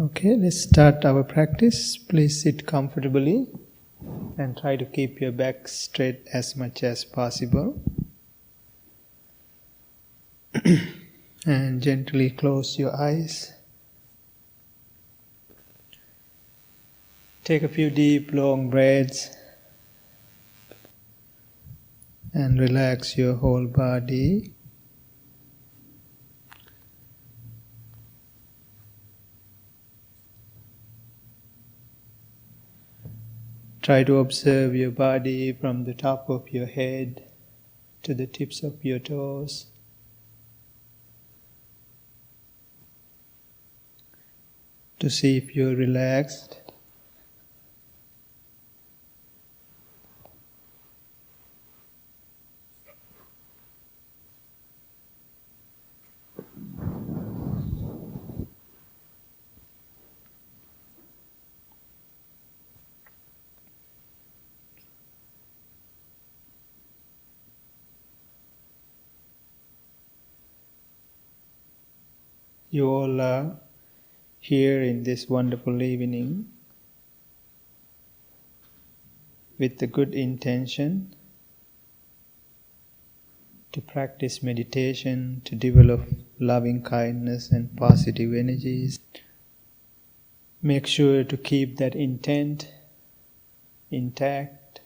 Okay, let's start our practice. Please sit comfortably and try to keep your back straight as much as possible. And gently close your eyes. Take a few deep, long breaths and relax your whole body. Try to observe your body from the top of your head to the tips of your toes. To see if you're relaxed. You all are here in this wonderful evening with the good intention to practice meditation, to develop loving kindness and positive energies. Make sure to keep that intent intact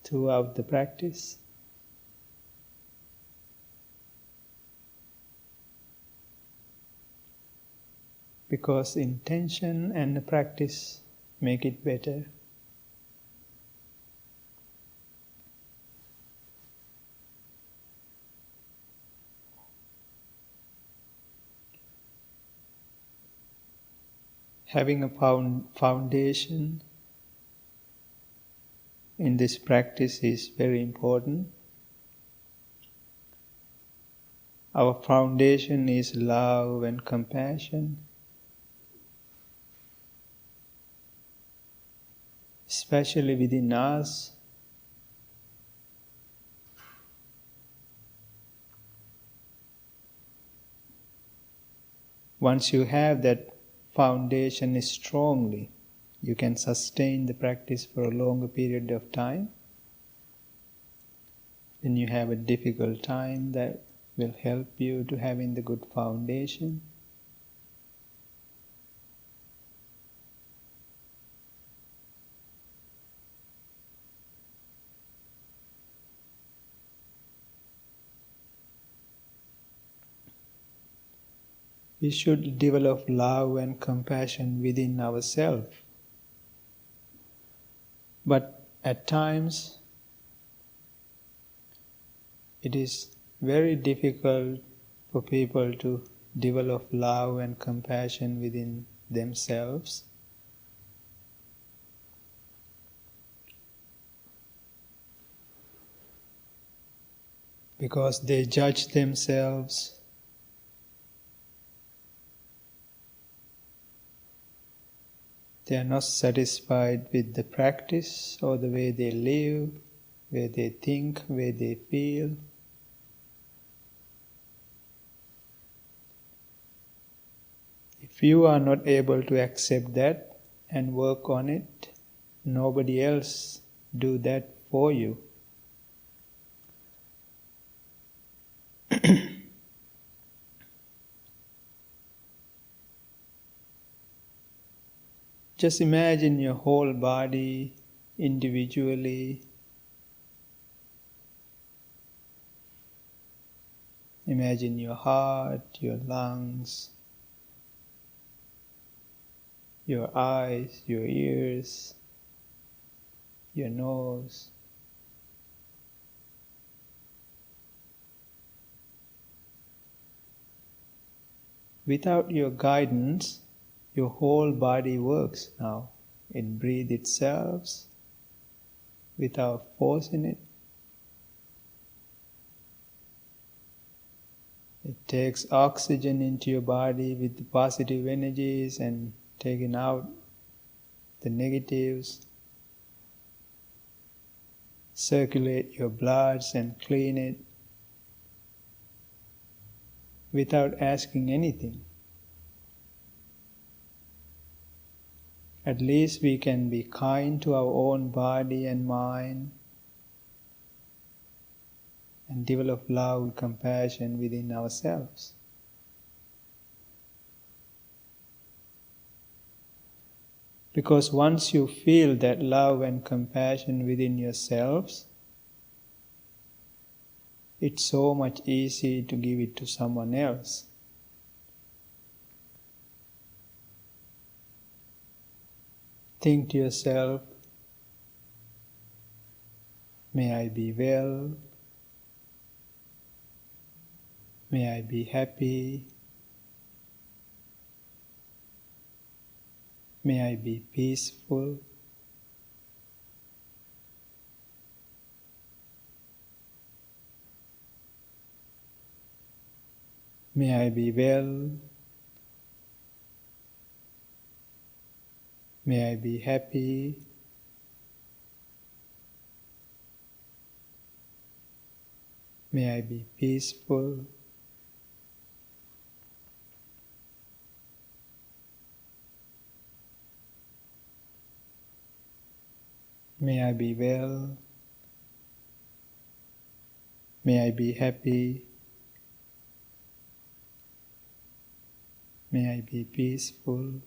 throughout the practice. Because intention and the practice make it better. Having a foundation in this practice is very important. Our foundation is love and compassion. Especially within us. Once you have that foundation strongly, you can sustain the practice for a longer period of time. When you have a difficult time, that will help you to having the good foundation. We should develop love and compassion within ourselves. But at times, it is very difficult for people to develop love and compassion within themselves. Because they judge themselves. They are not satisfied with the practice or the way they live, where they think, where they feel. If you are not able to accept that and work on it, nobody else do that for you. Just imagine your whole body individually. Imagine your heart, your lungs, your eyes, your ears, your nose. Without your guidance, your whole body works now. It breathes itself without forcing it. It takes oxygen into your body with the positive energies and taking out the negatives. Circulate your bloods and clean it without asking anything. At least we can be kind to our own body and mind and develop love and compassion within ourselves. Because once you feel that love and compassion within yourselves, it's so much easier to give it to someone else. Think to yourself, may I be well, may I be happy, may I be peaceful, may I be well, may I be happy, may I be peaceful, may I be well, may I be happy, may I be peaceful,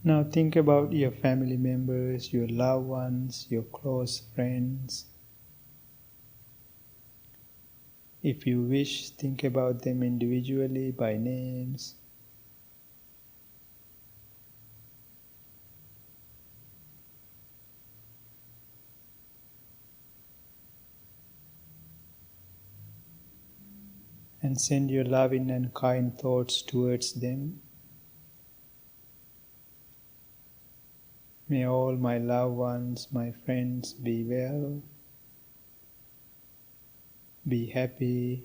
Now think about your family members, your loved ones, your close friends. If you wish, think about them individually by names. And send your loving and kind thoughts towards them. May all my loved ones, my friends be well, be happy,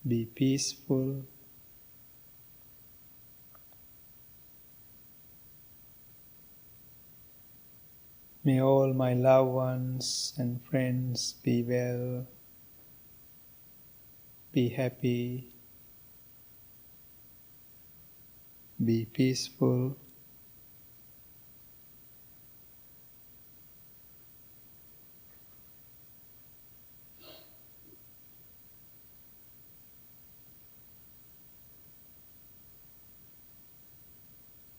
be peaceful, may all my loved ones and friends be well, be happy, be peaceful,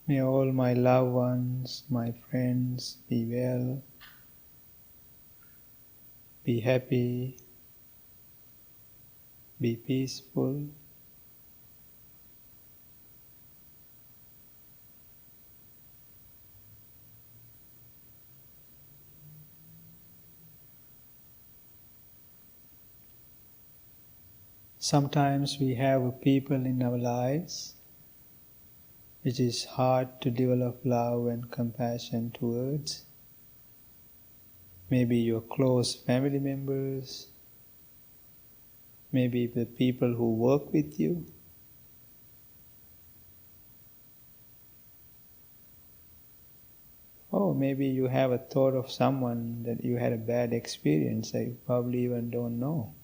may all my loved ones, my friends be well, be happy, be peaceful, Sometimes we have people in our lives which is hard to develop love and compassion towards. Maybe your close family members, maybe the people who work with you. Or maybe you have a thought of someone that you had a bad experience that you probably even don't know.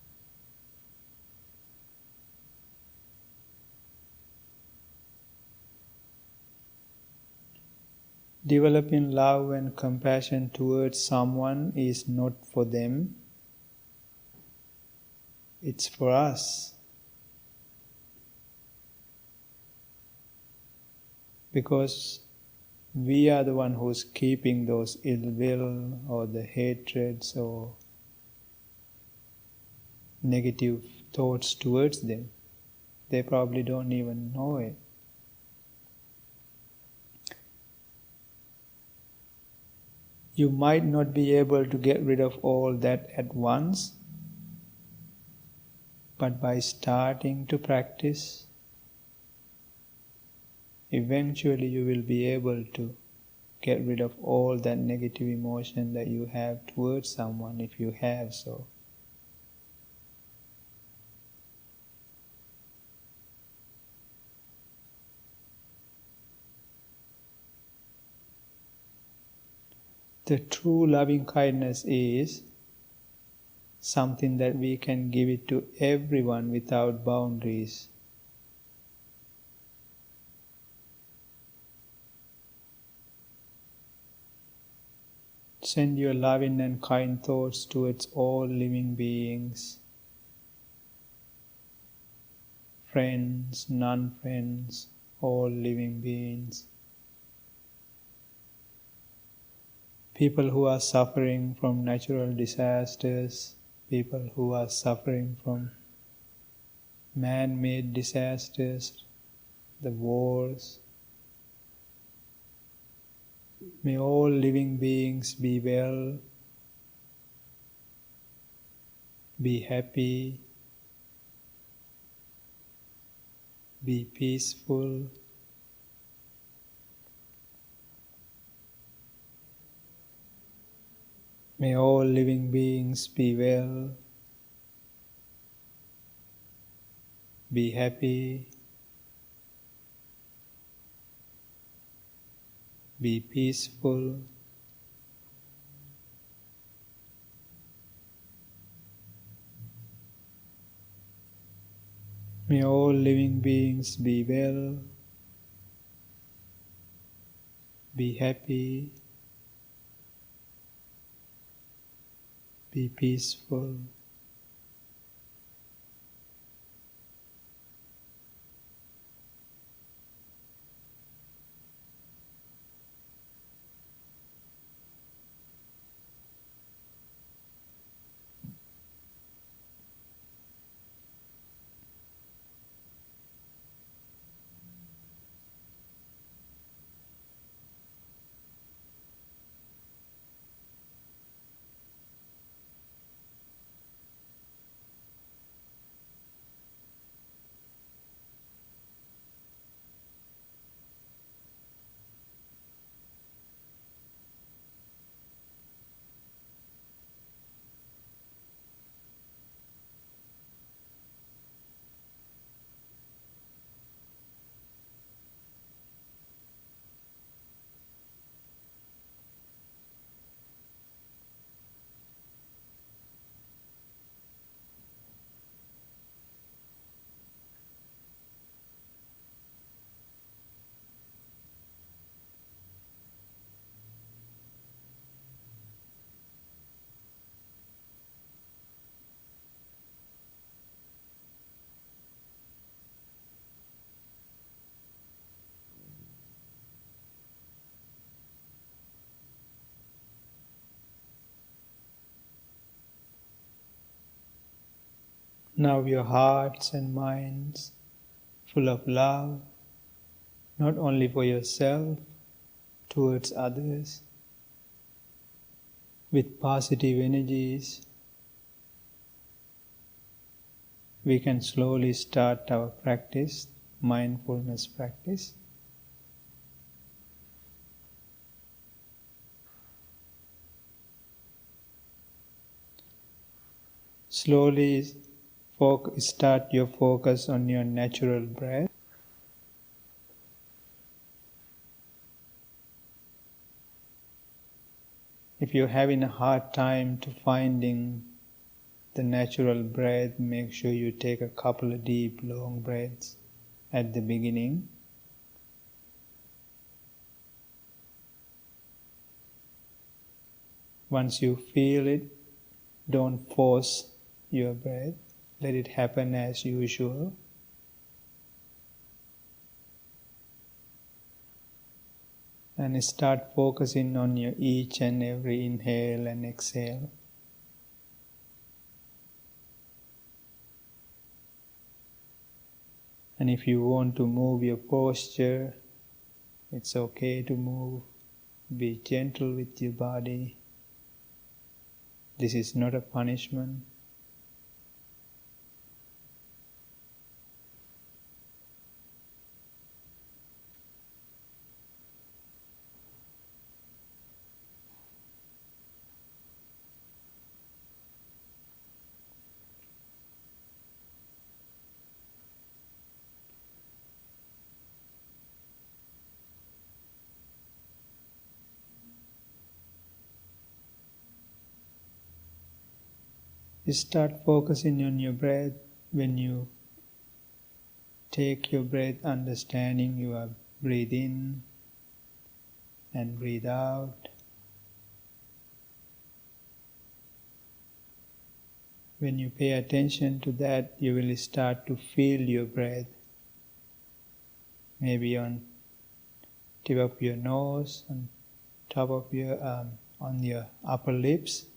Developing love and compassion towards someone is not for them, it's for us. Because we are the one who's keeping those ill will or the hatreds or negative thoughts towards them. They probably don't even know it. You might not be able to get rid of all that at once, but by starting to practice, eventually you will be able to get rid of all that negative emotion that you have towards someone, if you have so. The true loving kindness is something that we can give it to everyone without boundaries. Send your loving and kind thoughts towards all living beings, friends, non-friends, all living beings. People who are suffering from natural disasters, people who are suffering from man-made disasters, the wars. May all living beings be well, be happy, be peaceful. May all living beings be well, be happy, be peaceful. May all living beings be well, be happy, be peaceful. Now your hearts and minds full of love, not only for yourself, towards others, with positive energies, we can slowly start our practice, mindfulness practice. Slowly start your focus on your natural breath. If you're having a hard time to finding the natural breath, make sure you take a couple of deep, long breaths at the beginning. Once you feel it, don't force your breath. Let it happen as usual. And start focusing on your each and every inhale and exhale. And if you want to move your posture, it's okay to move. Be gentle with your body. This is not a punishment. You start focusing on your breath. When you take your breath, understanding you are breathe in and breathe out. When you pay attention to that, you will start to feel your breath. Maybe on tip of your nose, on top of your, on your upper lips,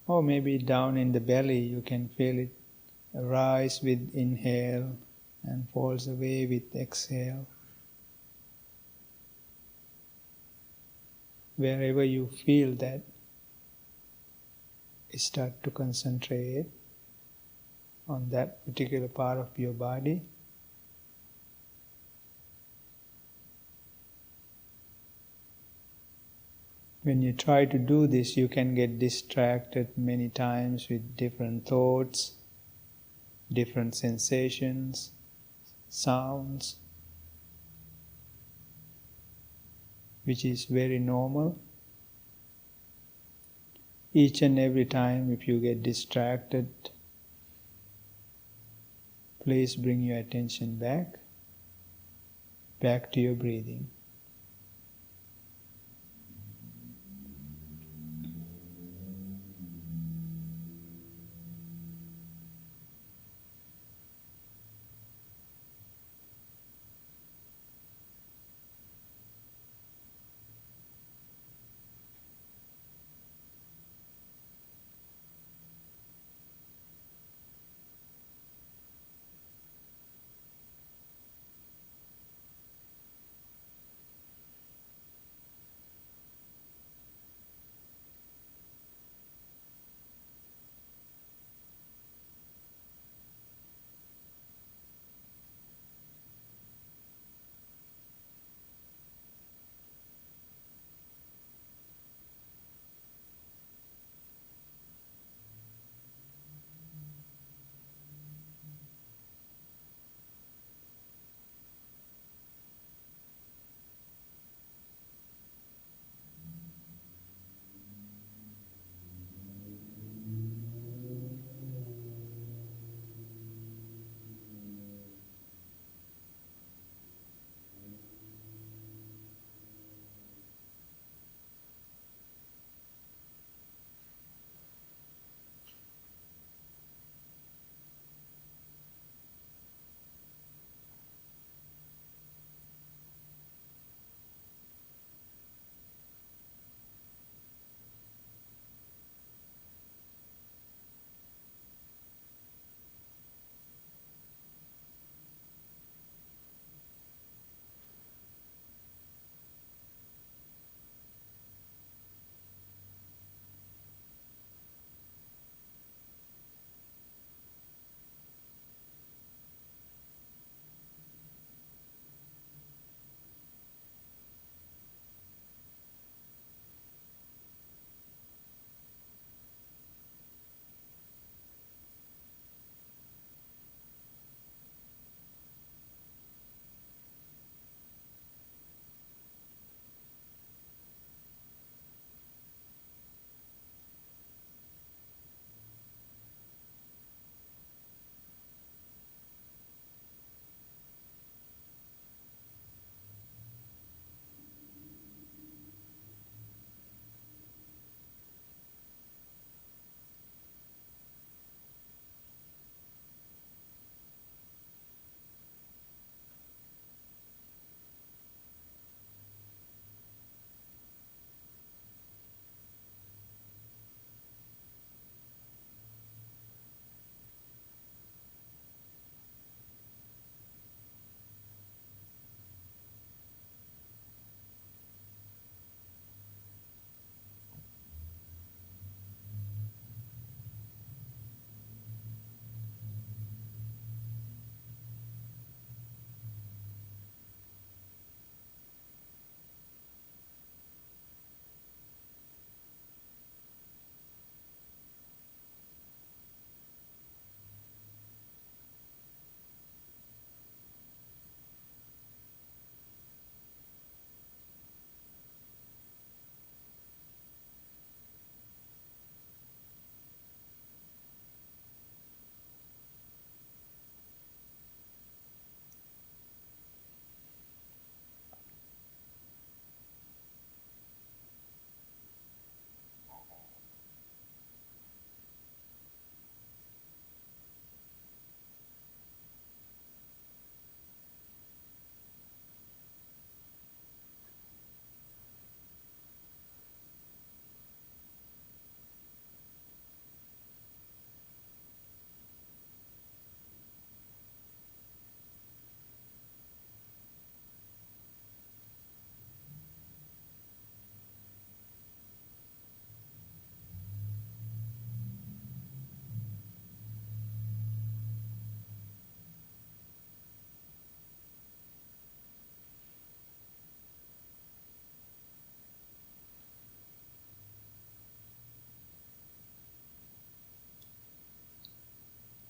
or maybe down in the belly. You can feel it rise with inhale and falls away with exhale. Wherever you feel that, start to concentrate on that particular part of your body. When you try to do this, you can get distracted many times with different thoughts, different sensations, sounds, which is very normal. Each and every time if you get distracted, please bring your attention back to your breathing.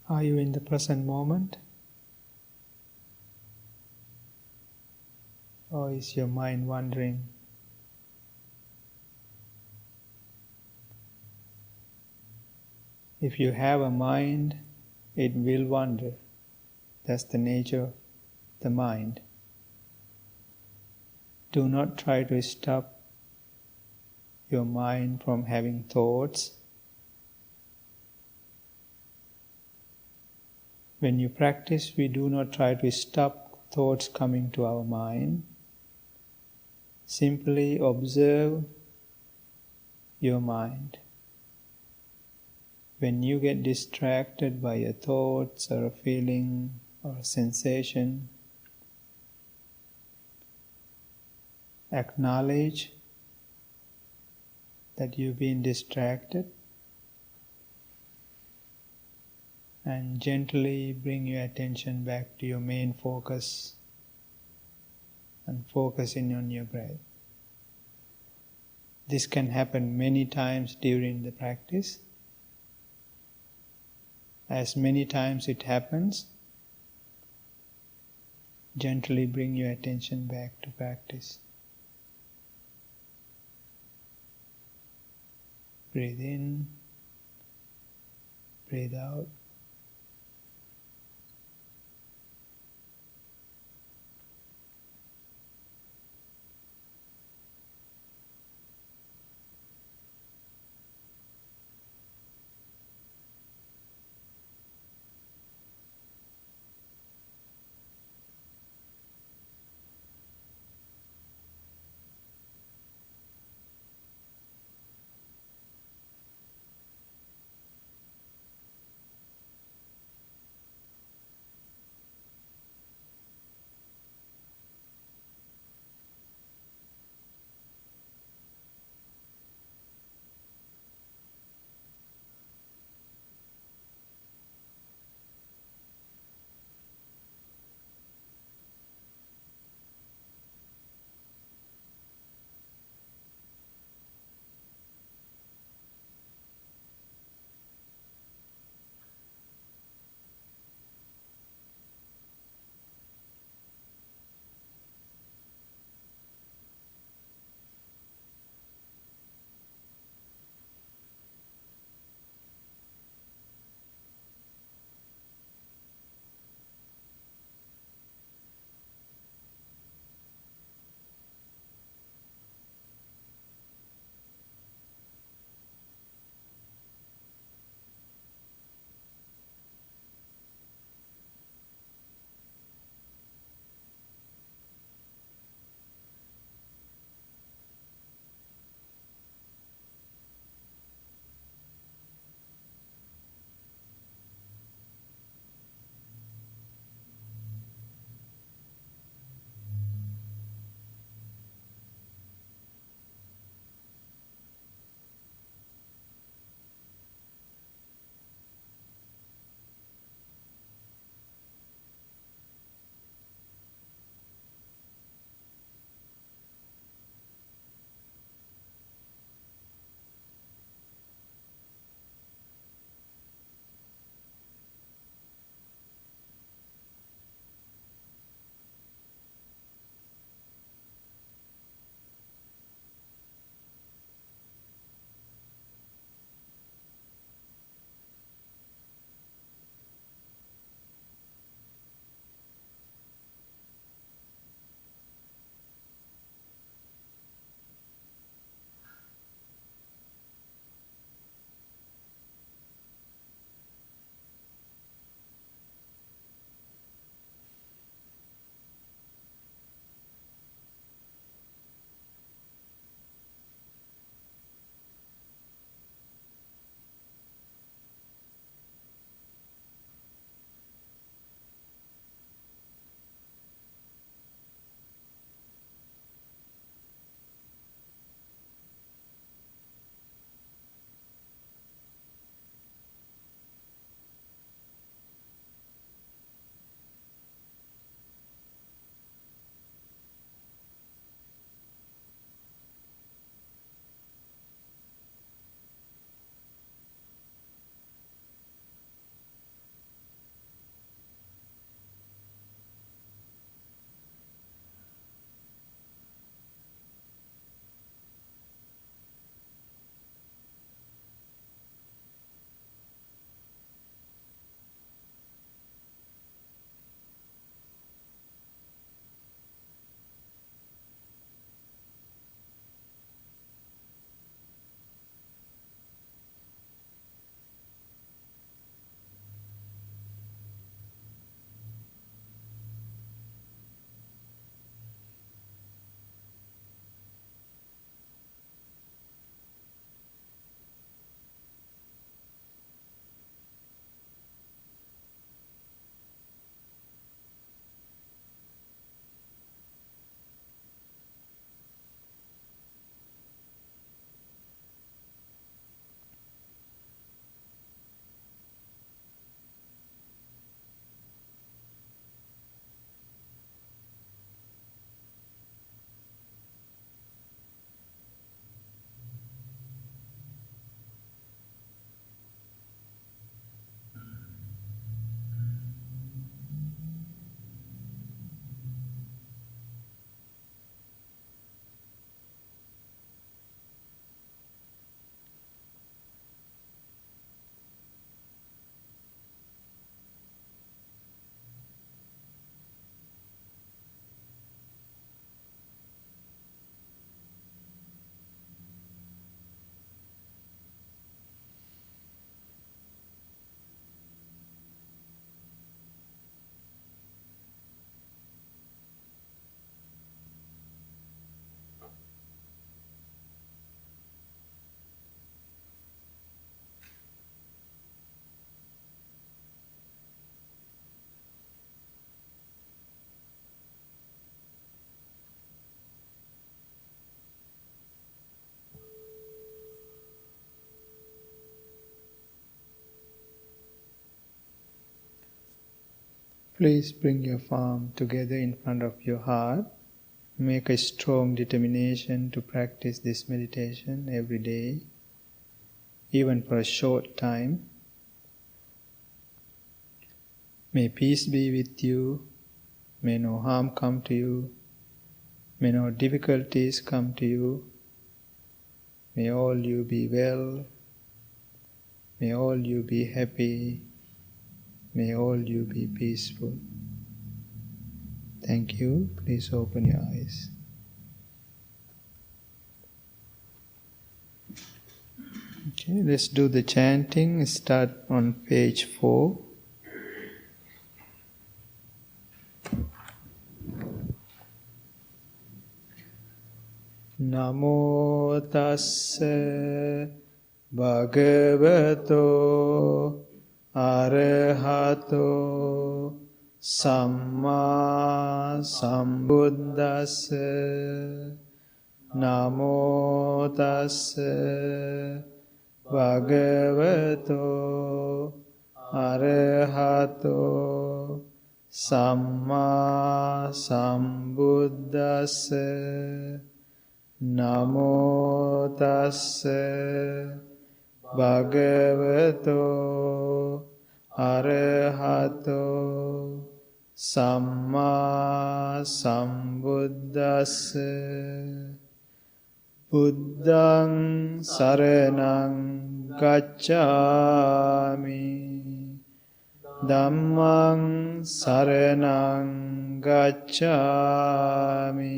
Are you in the present moment? Or is your mind wandering? If you have a mind, it will wander. That's the nature of the mind. Do not try to stop your mind from having thoughts. When you practice, we do not try to stop thoughts coming to our mind. Simply observe your mind. When you get distracted by your thoughts or a feeling or a sensation, acknowledge that you've been distracted and gently bring your attention back to your main focus and focus in on your breath. This can happen many times during the practice. As many times it happens, gently bring your attention back to practice. Breathe in, breathe out. Please bring your palm together in front of your heart. Make a strong determination to practice this meditation every day, even for a short time. May peace be with you. May no harm come to you. May no difficulties come to you. May all you be well. May all you be happy. May all you be peaceful. Thank you. Please open your eyes. Okay, let's do the chanting. Start on page 4. Namo tassa bhagavato arahato samma sambuddhassa. Namo tassa bhagavato arahato samma sambuddhassa. Namo tassa bhagavato arahato samma sambuddhassa. Buddhaṃ saraṇaṃ gacchāmi. Dhammaṃ saraṇaṃ gacchāmi.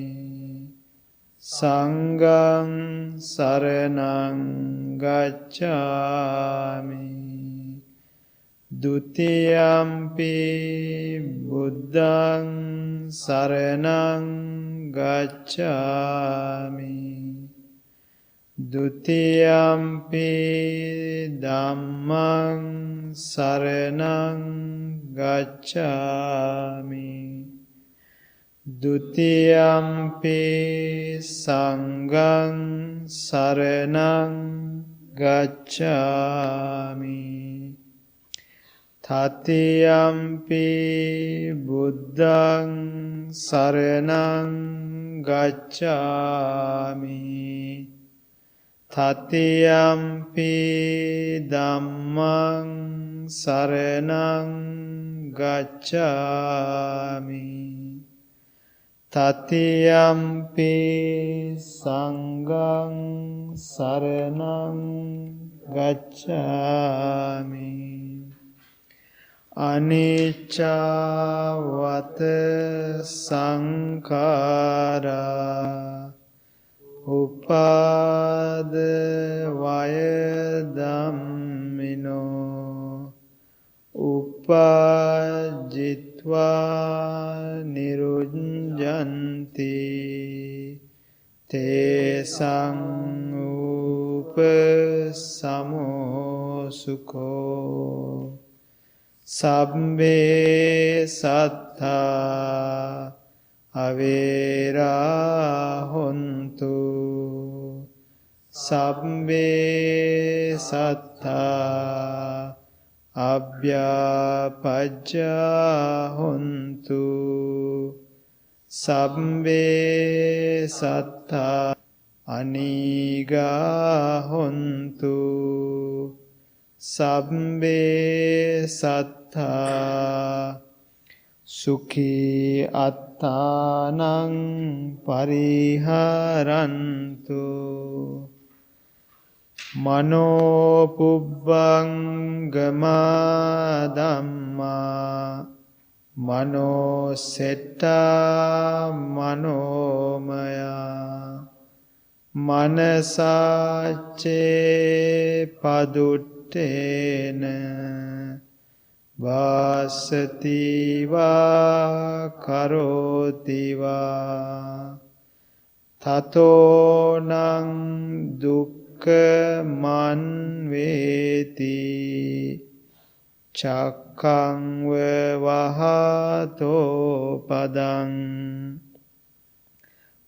Sanghaṃ saraṇaṃ gacchāmi. Dutiyampi buddhaṃ saraṇaṃ gacchāmi. Dutiyampi dhammaṃ saraṇaṃ gacchāmi. Dutiyampi sanghaṃ saraṇaṃ gacchāmi. Tatiyampi buddhaṃ saraṇaṃ gacchāmi. Tatiyampi dhammaṃ saraṇaṃ gacchāmi. Tatiyampi sanghaṃ saraṇaṃ gacchāmi. Anicca vata saṅkhārā upāda vaya dhammino. Upajitva nirujjanti tesaṃ upasamo sukho. Sabbe sattha avera hontu. Sabbe sattha abhyapajja hontu. Sabbe sattha aniga hontu. Sabbe sattha sukhi attanaṃ pariharantu. Mano pubbangama dhamma mano setta manomaya. Manasace paduttena vasati va karoti va. Tato nang dukkha manveti cakkang vahato padang.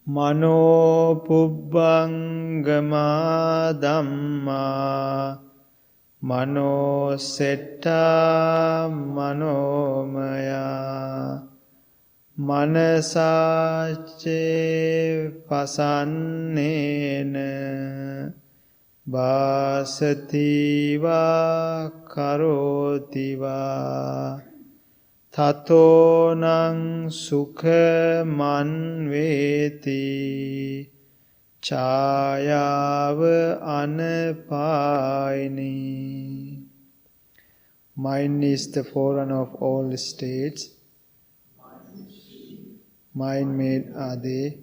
Mano pubbangama dhamma mano setta manomaya. Manasache pasannena Vasati va karoti va Tato nang sukha manveti Chayava anapayini. Mind is the forerunner of all states. Mind-made are they.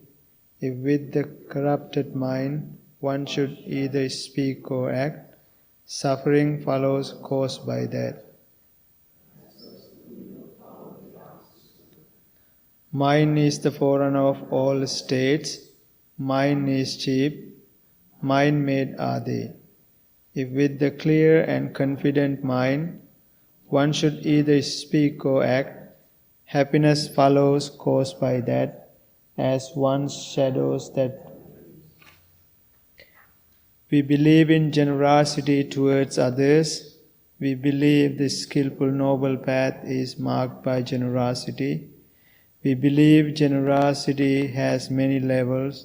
If with the corrupted mind one should either speak or act, suffering follows caused by that. Mind is the forerunner of all states. Mind is chief. Mind-made are they. If with the clear and confident mind one should either speak or act, happiness follows caused by that, as one's shadows that. We believe in generosity towards others. We believe the skillful noble path is marked by generosity. We believe generosity has many levels.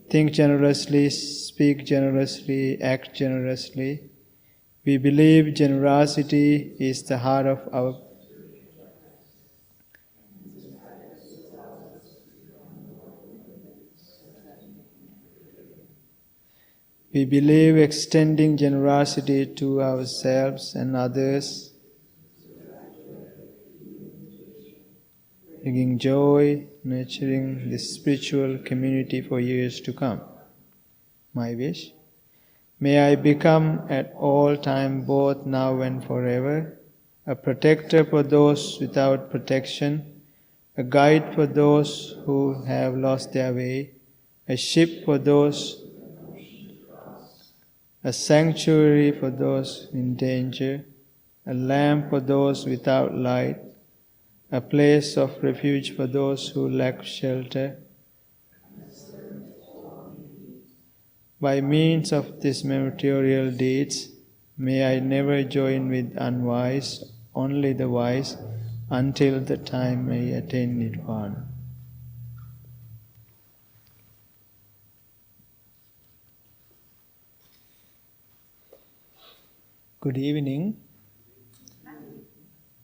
Think generously, speak generously, act generously. We believe generosity is the heart of our. We believe extending generosity to ourselves and others, bringing joy, nurturing the spiritual community for years to come. My wish. May I become at all time, both now and forever, a protector for those without protection, a guide for those who have lost their way, a ship for those, a sanctuary for those in danger, a lamp for those without light, a place of refuge for those who lack shelter. By means of these material deeds, may I never join with unwise, only the wise, until the time I attain Nirvana. Good evening.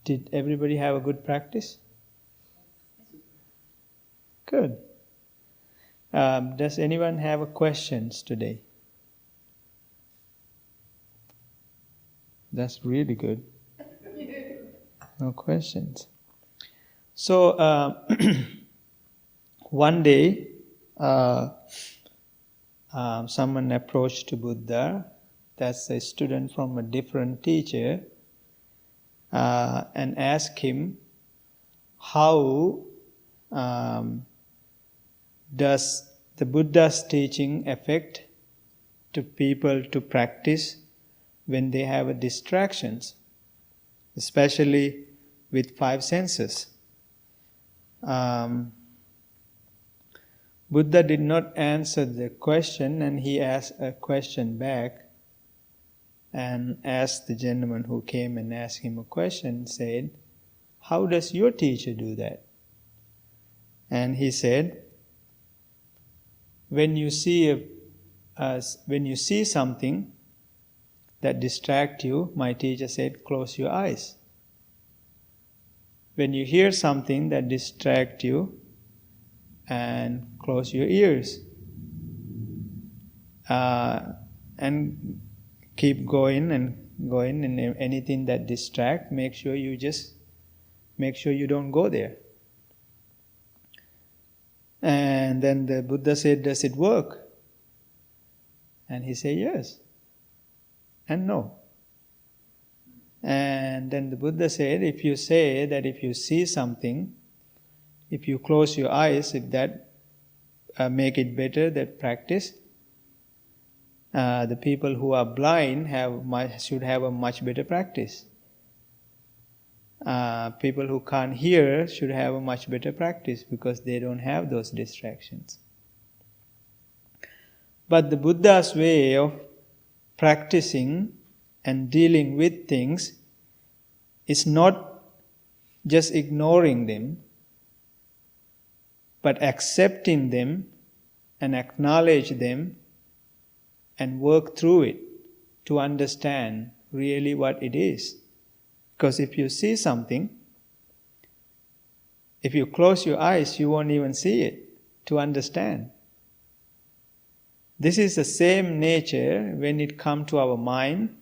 Did everybody have a good practice? Good. Does anyone have questions today? That's really good. No questions. So, one day, someone approached Buddha. That's a student from a different teacher, and asked him, how does the Buddha's teaching affect to people to practice when they have distractions, especially with five senses? Buddha did not answer the question, and he asked a question back, and asked the gentleman who came and asked him a question, said, how does your teacher do that? And he said, when you see something that distracts you, my teacher said, close your eyes. When you hear something that distracts you, and close your ears. And keep going, and anything that distracts, make sure you don't go there. And then the Buddha said, does it work? And he said, yes and no. And then the Buddha said, if you say that if you see something, if you close your eyes, if that make it better, that practice, the people who are blind should have a much better practice. People who can't hear should have a much better practice because they don't have those distractions. But the Buddha's way of practicing and dealing with things is not just ignoring them, but accepting them and acknowledge them and work through it to understand really what it is. Because if you see something, if you close your eyes, you won't even see it to understand. This is the same nature when it comes to our mind,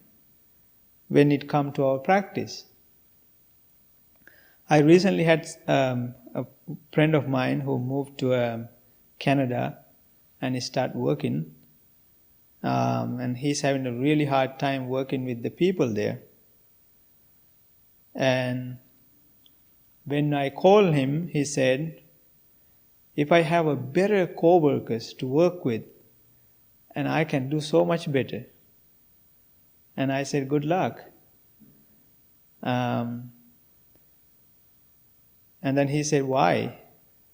when it comes to our practice. I recently had a friend of mine who moved to Canada and he started working. And he's having a really hard time working with the people there. And when I called him, he said, if I have a better co-workers to work with, and I can do so much better. And I said, good luck. And then he said, why?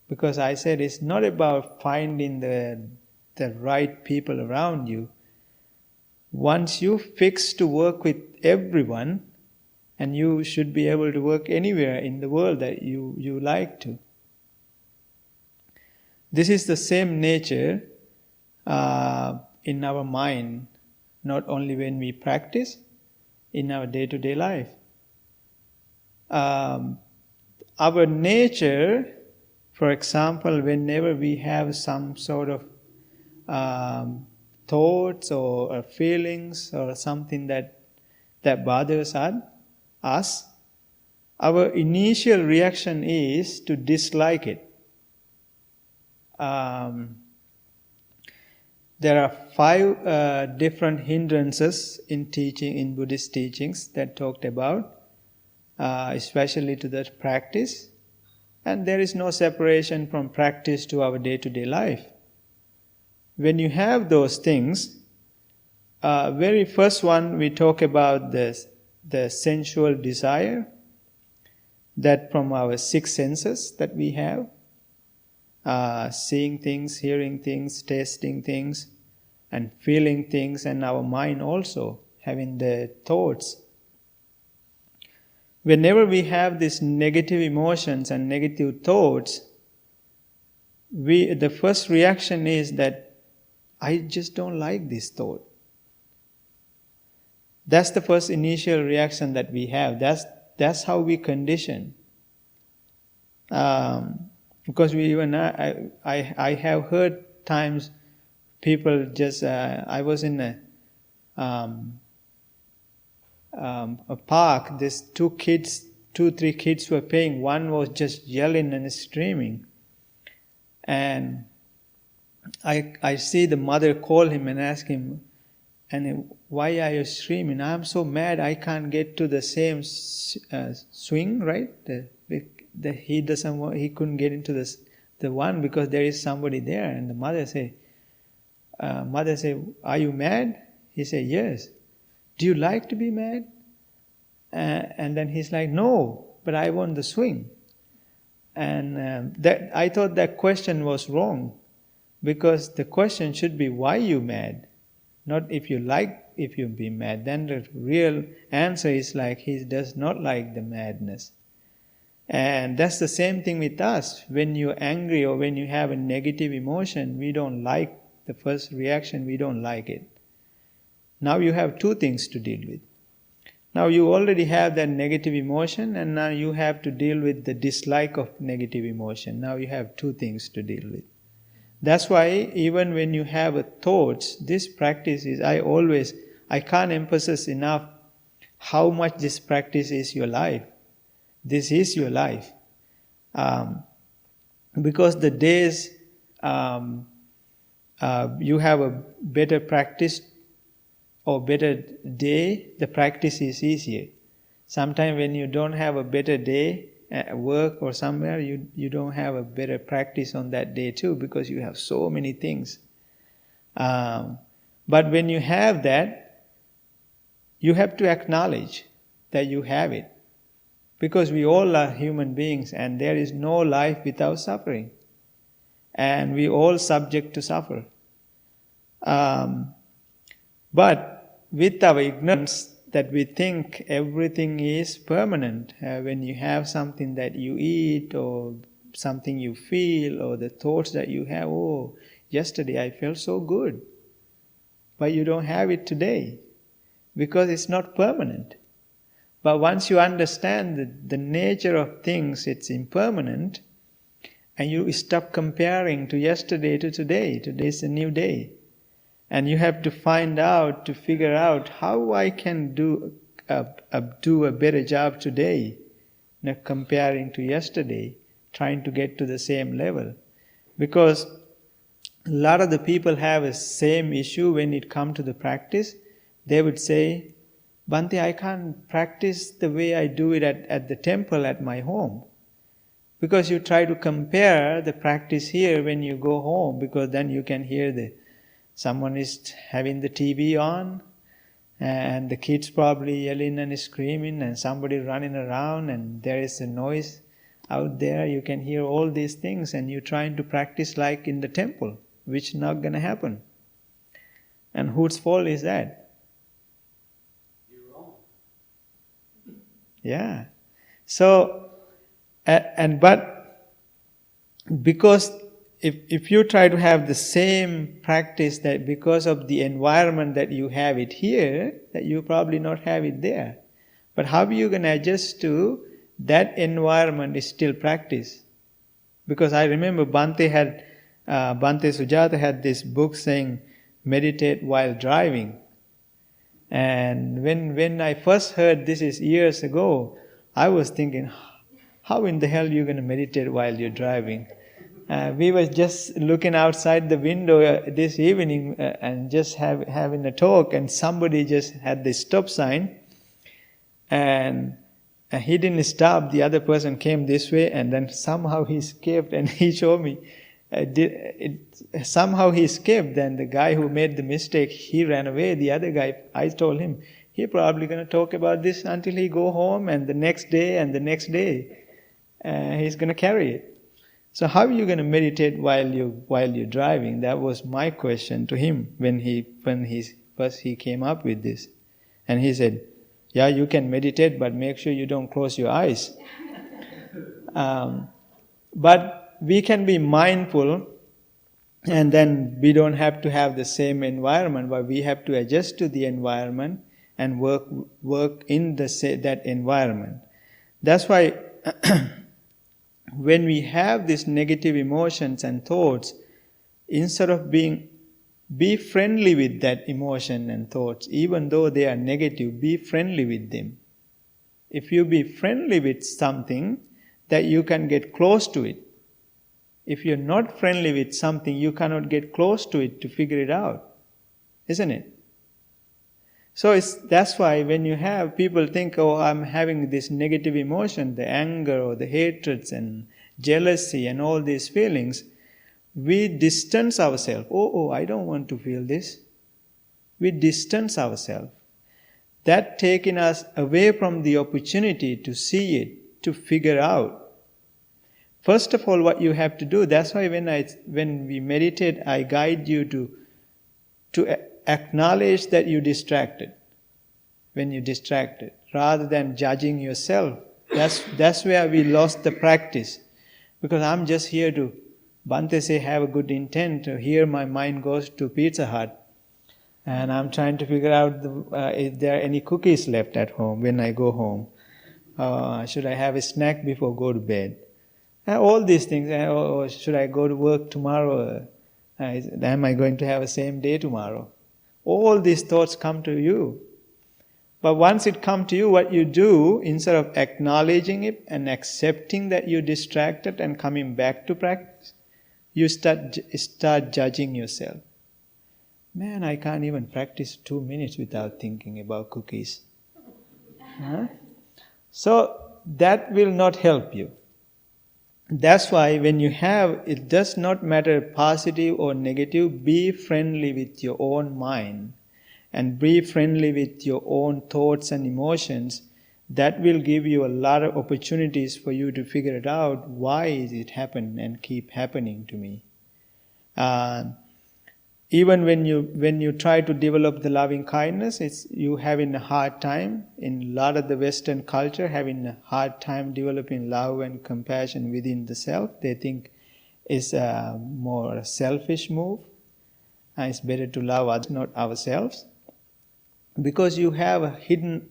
Because I said, it's not about finding the right people around you. Once you fix to work with everyone, and you should be able to work anywhere in the world that you like to. This is the same nature in our mind, not only when we practice, in our day-to-day life. Our nature, for example, whenever we have some sort of thoughts or feelings or something that bothers us, our initial reaction is to dislike it. There are 5 different hindrances in Buddhist teachings that talked about, especially to the practice. And there is no separation from practice to our day-to-day life. When you have those things, very first one we talk about the sensual desire, that from our 6 senses that we have, seeing things, hearing things, tasting things, and feeling things, and our mind also having the thoughts. Whenever we have these negative emotions and negative thoughts, the first reaction is that I just don't like this thought. That's the first initial reaction that we have. That's how we condition. Because I have heard times people just. I was in a park. There's 3 kids were playing. One was just yelling and screaming, and I see the mother call him and ask him, and why are you screaming? I'm so mad I can't get to the same swing, right? He couldn't get into the one because there is somebody there. And the mother say, are you mad? He said, yes. Do you like to be mad? And then he's like, no, but I want the swing. And I thought that question was wrong, because the question should be, why you mad? Not if you be mad. Then the real answer is like, he does not like the madness. And that's the same thing with us. When you're angry or when you have a negative emotion, we don't like the first reaction, we don't like it. Now you have 2 things to deal with. Now you already have that negative emotion, and now you have to deal with the dislike of negative emotion. Now you have 2 things to deal with. That's why even when you have thoughts, this practice is, I can't emphasize enough how much this practice is your life. This is your life. Because the days you have a better practice or better day, the practice is easier. Sometimes when you don't have a better day at work or somewhere, you don't have a better practice on that day too, because you have so many things. But when you have that, you have to acknowledge that you have it. Because we all are human beings, and there is no life without suffering. And we all subject to suffer. But with our ignorance that we think everything is permanent, when you have something that you eat or something you feel or the thoughts that you have. Oh, yesterday I felt so good. But you don't have it today because it's not permanent. But once you understand the nature of things, it's impermanent, and you stop comparing to yesterday to today. Today is a new day. And you have to figure out how I can do a better job today, not comparing to yesterday, trying to get to the same level. Because a lot of the people have a same issue when it comes to the practice. They would say, Bhante, I can't practice the way I do it at the temple at my home. Because you try to compare the practice here when you go home, because then you can hear someone is having the TV on, and the kids probably yelling and screaming, and somebody running around, and there is a noise out there. You can hear all these things, and you're trying to practice like in the temple, which is not going to happen. And whose fault is that? Yeah. So, but because if you try to have the same practice, that because of the environment that you have it here, that you probably not have it there. But how are you going to adjust to that environment is still practice? Because I remember Bhante Sujata had this book saying, meditate while driving. And when I first heard this is years ago, I was thinking, how in the hell are you going to meditate while you're driving? We were just looking outside the window this evening and just having a talk, and somebody just had this stop sign, and he didn't stop. The other person came this way, and then somehow he escaped, and he showed me. Somehow he escaped. Then the guy who made the mistake, he ran away. The other guy, I told him, he's probably going to talk about this until he go home, and the next day and the next day, he's going to carry it. So how are you going to meditate while you're driving? That was my question to him when he first came up with this, and he said, "Yeah, you can meditate, but make sure you don't close your eyes." But we can be mindful, and then we don't have to have the same environment, but we have to adjust to the environment and work in that environment. That's why when we have these negative emotions and thoughts, instead of be friendly with that emotion and thoughts, even though they are negative, be friendly with them. If you be friendly with something, that you can get close to it. If you're not friendly with something, you cannot get close to it to figure it out. Isn't it? So that's why when you have people think, oh, I'm having this negative emotion, the anger or the hatreds and jealousy and all these feelings, we distance ourselves. Oh, I don't want to feel this. We distance ourselves. That taking us away from the opportunity to see it, to figure out. First of all, what you have to do, that's why when we meditate, I guide you to acknowledge that you're distracted. When you're distracted, rather than judging yourself. That's where we lost the practice. Because I'm just here to, Bhante say, have a good intent. Here my mind goes to Pizza Hut. And I'm trying to figure out if there are any cookies left at home when I go home. Should I have a snack before go to bed? All these things. Or should I go to work tomorrow? Am I going to have a same day tomorrow? All these thoughts come to you. But once it comes to you, what you do, instead of acknowledging it and accepting that you're distracted and coming back to practice, you start judging yourself. Man, I can't even practice 2 minutes without thinking about cookies. Huh? So that will not help you. That's why when you have, it does not matter positive or negative, be friendly with your own mind and be friendly with your own thoughts and emotions. That will give you a lot of opportunities for you to figure it out. Why is it happening and keep happening to me? Even when you try to develop the loving kindness, it's you having a hard time. In a lot of the Western culture, having a hard time developing love and compassion within the self. They think it's a more selfish move. And it's better to love others, not ourselves. Because you have hidden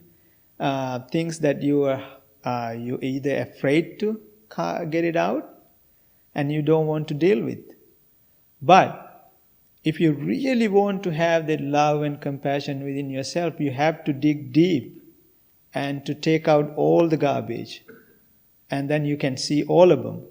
things that you either afraid to get it out and you don't want to deal with. But if you really want to have that love and compassion within yourself, you have to dig deep and to take out all the garbage. And then you can see all of them.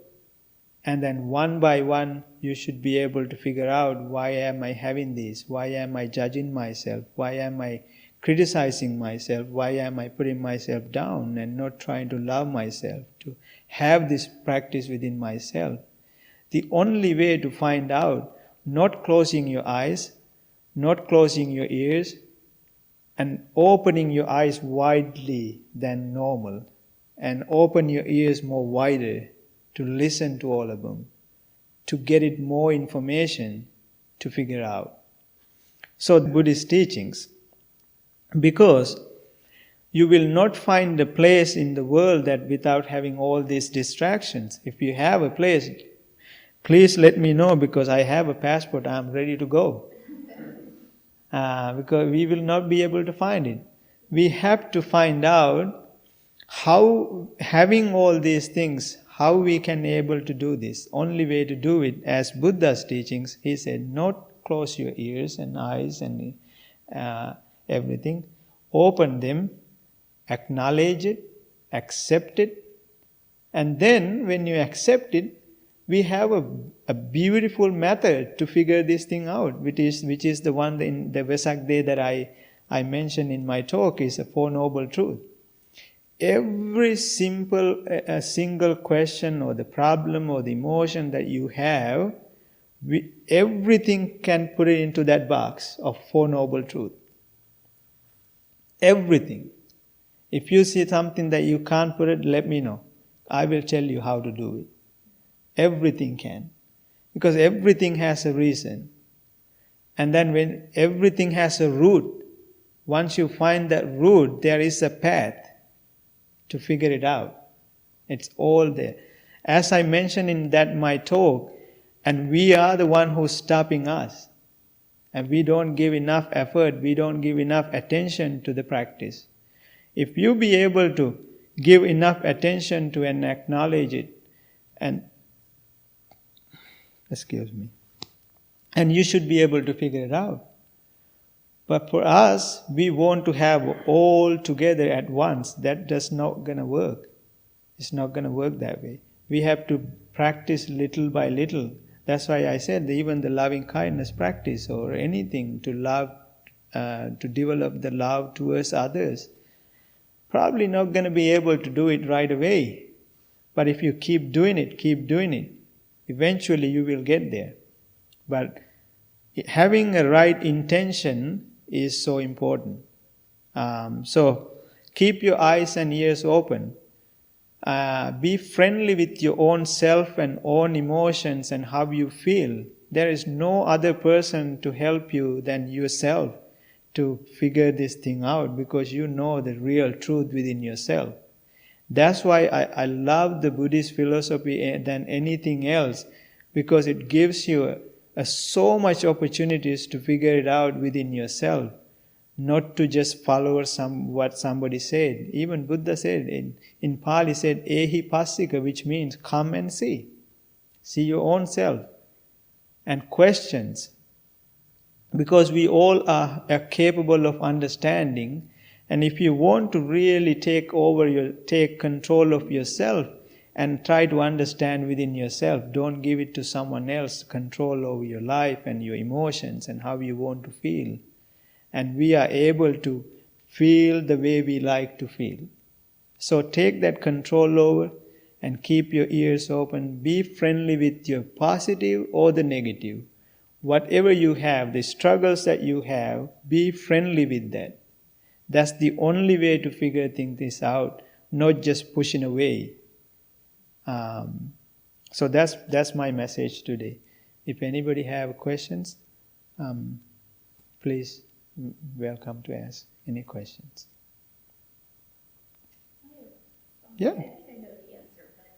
And then one by one, you should be able to figure out, why am I having this? Why am I judging myself? Why am I criticizing myself? Why am I putting myself down and not trying to love myself? To have this practice within myself. The only way to find out, not closing your eyes, not closing your ears, and opening your eyes widely than normal, and open your ears more wider to listen to all of them, to get it more information to figure out. So Buddhist teachings, because you will not find a place in the world that without having all these distractions. If you have a place, please let me know, because I have a passport, I'm ready to go. Because we will not be able to find it. We have to find out how, having all these things, how we can able to do this. Only way to do it, as Buddha's teachings, he said, not close your ears and eyes and everything. Open them, acknowledge it, accept it. And then when you accept it, we have a beautiful method to figure this thing out, which is the one in the Vesak Day that I mentioned in my talk, is a Four Noble Truth. Every single question or the problem or the emotion that you have, everything can put it into that box of Four Noble Truth. Everything. If you see something that you can't put it, let me know. I will tell you how to do it. Everything can. Because everything has a reason. And then when everything has a root, once you find that root, there is a path to figure it out. It's all there. As I mentioned in that my talk, and we are the one who's stopping us. And we don't give enough effort, we don't give enough attention to the practice. If you be able to give enough attention to and acknowledge it, and and you should be able to figure it out. But for us, we want to have all together at once. That does not going to work. It's not going to work that way. We have to practice little by little. That's why I said that even the loving kindness practice or anything to love, to develop the love towards others, probably not going to be able to do it right away. But if you keep doing it, eventually you will get there. But having a right intention is so important. So keep your eyes and ears open. Be friendly with your own self and own emotions and how you feel. There is no other person to help you than yourself to figure this thing out, because you know the real truth within yourself. That's why I love the Buddhist philosophy than anything else, because it gives you so much opportunities to figure it out within yourself, not to just follow what somebody said. Even Buddha said, in Pali said, ehi passika, which means come and see. See your own self. And questions. Because we all are capable of understanding, and if you want to really take control of yourself and try to understand within yourself, don't give it to someone else control over your life and your emotions and how you want to feel. And we are able to feel the way we like to feel. So take that control over and keep your ears open. Be friendly with your positive or the negative. Whatever you have, the struggles that you have, be friendly with that. That's the only way to figure things out, not just pushing away. So that's my message today. If anybody have questions, Please, welcome to ask any questions. Yeah. I think I know the answer, but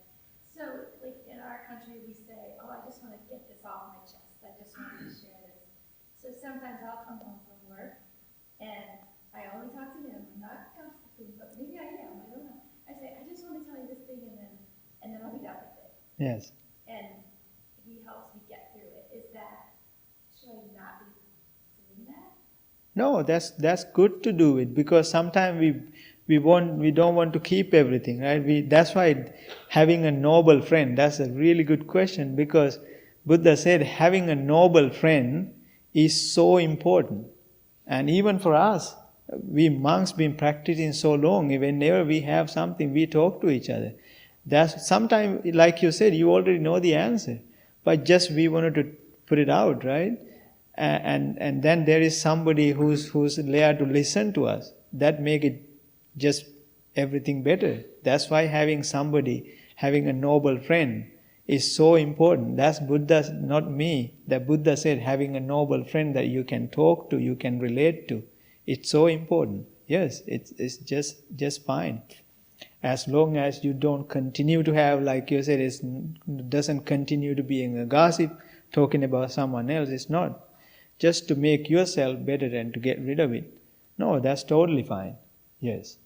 so like in our country we say, oh, I just want to get this off my chest. I just want to share this. So sometimes I'll come home from work and I only talk to him. I'm not gossiping, but maybe I am. I don't know. I say, I just want to tell you this thing, and then I'll be done with it. Yes. And he helps me get through it. Is that, should I not be doing that? No, that's good to do it, because sometimes we don't want to keep everything, right? That's why having a noble friend, that's a really good question, because Buddha said having a noble friend is so important. And even for us, we monks been practicing so long, whenever we have something, we talk to each other. That's sometimes, like you said, you already know the answer, but just we wanted to put it out, right? And then there is somebody who's there to listen to us. That make it just everything better. That's why having a noble friend is so important. That's Buddha, not me. That Buddha said having a noble friend that you can talk to, you can relate to. It's so important. Yes, it's just fine. As long as you don't continue to have, like you said, it doesn't continue to being a gossip, talking about someone else. It's not. Just to make yourself better and to get rid of it. No, that's totally fine. Yes.